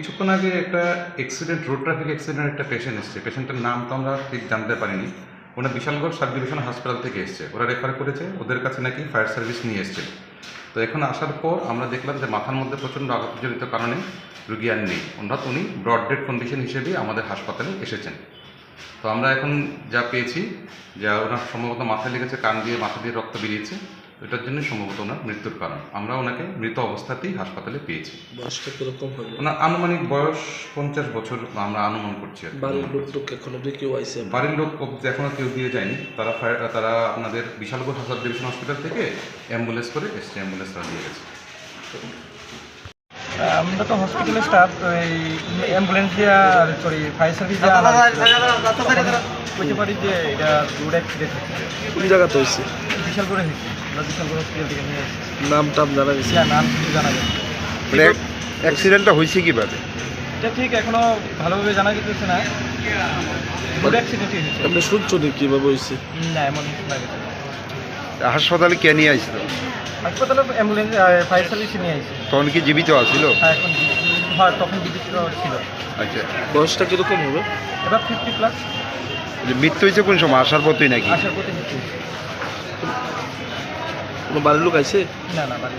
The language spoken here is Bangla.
কিছুক্ষণ আগে একটা অ্যাক্সিডেন্ট, রোড ট্রাফিক অ্যাক্সিডেন্ট একটা পেশেন্ট এসছে। পেশেন্টের নাম তো আমরা ঠিক জানতে পারিনি। ওরা বিশালগড় সাব ডিভিশন হাসপাতাল থেকে এসছে। ওরা রেফার করেছে, ওদের কাছে নাকি ফায়ার সার্ভিস নিয়ে এসছে। তো এখন আসার পর আমরা দেখলাম যে মাথার মধ্যে প্রচণ্ড আঘাতজনিত কারণে রুগী আর নেই। অর্থাৎ উনি ব্রড ডেড কন্ডিশন হিসেবে আমাদের হাসপাতালে এসেছেন। তো আমরা এখন যা পেয়েছি, যা ওনার সম্ভবত মাথায় লেগেছে, কান দিয়ে মাথা দিয়ে রক্ত বেরিয়েছে, এটার জন্য সম্ভবত ওনার মৃত্যুর কারণ। আমরা ওনাকে মৃত অবস্থাতেই হাসপাতালে পেয়েছি। বয়সটা কিরকম হবে? ওনার আনুমানিক বয়স 50 বছর আমরা অনুমান করছি। বাড়ির লোক এখন অব্দি কেউ আইসে? বাড়ির লোক এখনও কেউ দিয়ে যায়নি। তারা আপনাদের বিশালগড় হাসার ডিভিশন হসপিটাল থেকে অ্যাম্বুলেন্স করে এসছে, অ্যাম্বুলেন্সটা দিয়ে গেছে। আমরা তো হসপিটালের স্টাফ, এই অ্যাম্বুলেন্স দিয়া সরি ফায়ার সার্ভিস দিয়া বলতে পারি যে এটা রোড অ্যাক্সিডেন্ট হচ্ছে। কোন জায়গাতে হয়েছে? বিশালগড়ে হয়েছে, আমরা বিশালগড় হসপিটাল থেকে নিয়ে এসেছি। নাম টাম জানা গেছে? নাম কিছু জানা যায় মানে অ্যাক্সিডেন্টটা হয়েছে কিভাবে? এটা ঠিক এখনো ভালোভাবে জানা যেতেছে না। রোড অ্যাক্সিডেন্টই হয়েছে। আপনি শুনছো নি কিভাবে হয়েছে? না, এমন কিছু লাগে। হাসপাতালে কে নিয়ে আসছিল? হাসপাতালে অ্যাম্বুলেন্স ফায়ার সার্ভিসে নিয়ে আসছে। তখন কি জীবিত আছিল? হ্যাঁ, এখন হয় তখন জীবিত ছিল। আচ্ছা, বয়সটা কিরকম হবে? এবার 50+। মৃত্যু হয়েছে কোন সময়? আসার পথেই নাকি? আসার পথে মৃত্যু হয়েছে। কোনো বাড়ির লোক আইছে? না, বাড়ি